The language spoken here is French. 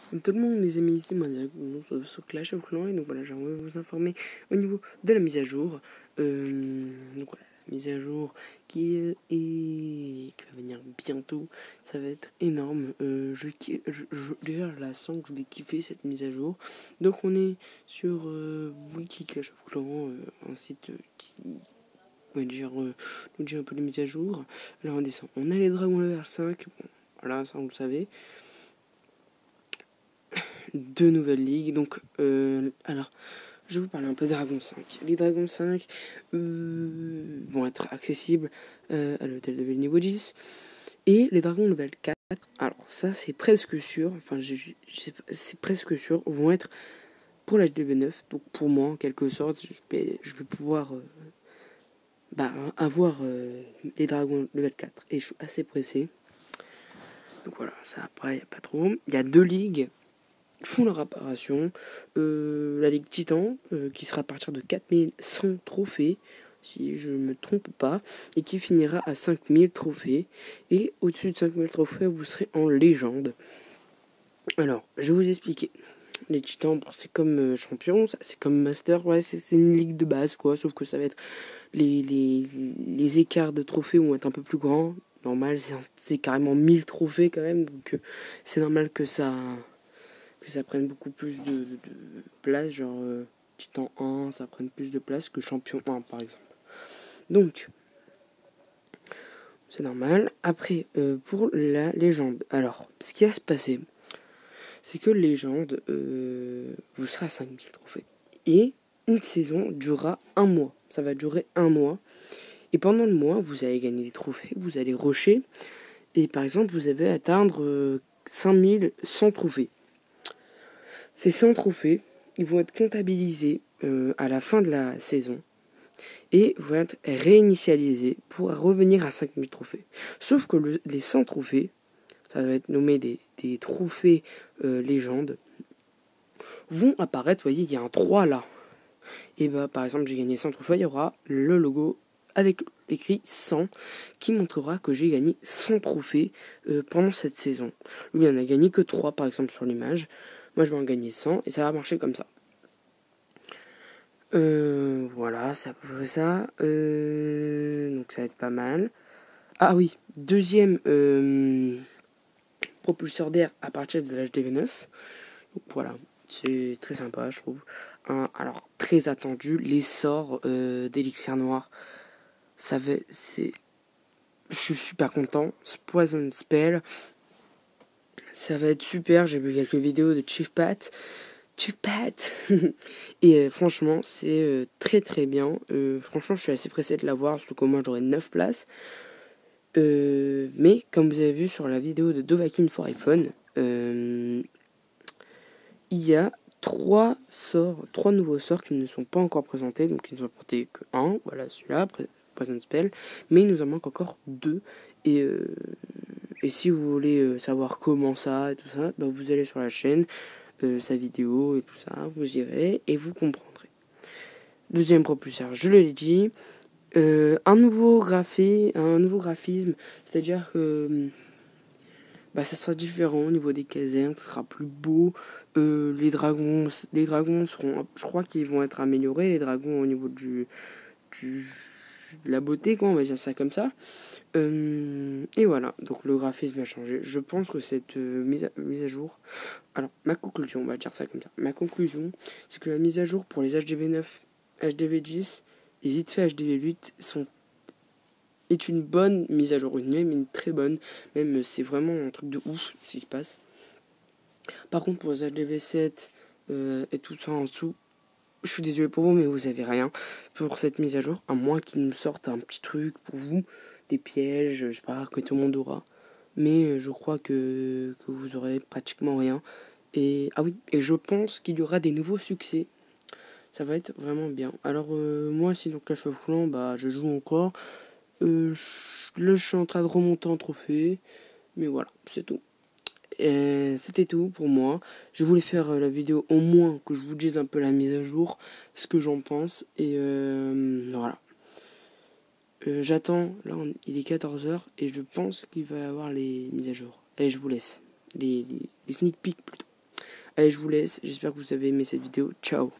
Comme tout le monde, mes amis, ici, moi, sur Clash of Clans, et donc voilà, j'aimerais vous informer au niveau de la mise à jour. Donc voilà, la mise à jour qui va venir bientôt, ça va être énorme. Déjà, je la sens que je vais kiffer cette mise à jour. Donc on est sur Wiki Clash of Clans, un site qui va nous dire un peu les mises à jour. Là, on descend. On a les dragons level 5, bon, voilà, ça vous le savez. Deux nouvelles ligues. Donc, alors, je vais vous parler un peu de Dragon 5. Les Dragons 5 vont être accessibles à l'hôtel de ville niveau 10. Et les Dragons level 4, alors ça c'est presque sûr, enfin c'est presque sûr, vont être pour l'HDV 9. Donc pour moi, en quelque sorte, je vais pouvoir avoir les Dragons level 4. Et je suis assez pressé. Donc voilà, ça après, il n'y a pas trop. Il y a deux ligues font leur apparition. La Ligue Titan, qui sera à partir de 4100 trophées, si je ne me trompe pas, et qui finira à 5000 trophées. Et au-dessus de 5000 trophées, vous serez en légende. Alors, je vais vous expliquer. Les Titans, bon, c'est comme champion, c'est comme master, ouais, c'est une ligue de base, quoi, sauf que ça va être les écarts de trophées vont être un peu plus grands. Normal, c'est carrément 1000 trophées quand même, donc c'est normal que ça prenne beaucoup plus de place, genre Titan 1, ça prenne plus de place que Champion 1 par exemple. Donc, c'est normal. Après, pour la légende, alors, ce qui va se passer, c'est que légende, vous serez à 5000 trophées. Et une saison durera un mois. Ça va durer un mois. Et pendant le mois, vous allez gagner des trophées, vous allez rusher. Et par exemple, vous allez atteindre 5100 trophées. Ces 100 trophées, ils vont être comptabilisés à la fin de la saison et vont être réinitialisés pour revenir à 5000 trophées. Sauf que les 100 trophées, ça va être nommé des trophées légendes, vont apparaître, vous voyez, il y a un 3 là. Et bah par exemple, j'ai gagné 100 trophées, il y aura le logo avec écrit 100 qui montrera que j'ai gagné 100 trophées pendant cette saison. Lui, il n'en a gagné que 3 par exemple sur l'image. Moi, je vais en gagner 100 et ça va marcher comme ça. Voilà, c'est à peu près ça. Donc ça va être pas mal. Ah oui, deuxième propulseur d'air à partir de l'âge DV9. Donc voilà, c'est très sympa, je trouve. Alors, très attendu, les sorts d'élixir noir. Je suis super content. Poison Spell, ça va être super. J'ai vu quelques vidéos de Chief Pat. Et franchement, c'est très très bien. Franchement, je suis assez pressé de l'avoir, surtout qu'au moins j'aurai 9 places. Mais comme vous avez vu sur la vidéo de Dovahkiin for iPhone, il y a 3 nouveaux sorts qui ne sont pas encore présentés. Donc ils ne sont présentés que 1, voilà celui-là, Poison Spell. Mais il nous en manque encore 2. Et si vous voulez savoir comment ça et tout ça, bah vous allez sur la chaîne. Sa vidéo et tout ça, vous irez et vous comprendrez. Deuxième propulseur, je l'ai dit, un nouveau graphisme, c'est-à-dire que ça sera différent au niveau des casernes, ça sera plus beau. Les dragons seront, je crois qu'ils vont être améliorés, les dragons au niveau de la beauté, quoi, on va dire ça comme ça. Et voilà, donc le graphisme va changer. Je pense que cette mise à jour... Alors, ma conclusion, on va dire ça comme ça. Ma conclusion, c'est que la mise à jour pour les HDV9, HDV10 et vite fait HDV8 est une bonne mise à jour, une très bonne. Même, c'est vraiment un truc de ouf ce qui se passe. Par contre, pour les HDV7 et tout ça en dessous, je suis désolé pour vous, mais vous avez rien pour cette mise à jour, à moins qu'ils nous sortent un petit truc pour vous, des pièges, je sais pas, que tout le monde aura. Mais je crois que vous aurez pratiquement rien. Et ah oui, et je pense qu'il y aura des nouveaux succès. Ça va être vraiment bien. Alors moi, si dans Clash of Clans, je joue encore. Là, je suis en train de remonter en trophée. Mais voilà, c'est tout. C'était tout pour moi. Je voulais faire la vidéo au moins que je vous dise un peu la mise à jour, ce que j'en pense. Et voilà. J'attends, là il est 14h et je pense qu'il va y avoir les mises à jour. Allez, je vous laisse. Les sneak peeks plutôt. Allez, je vous laisse. J'espère que vous avez aimé cette vidéo. Ciao.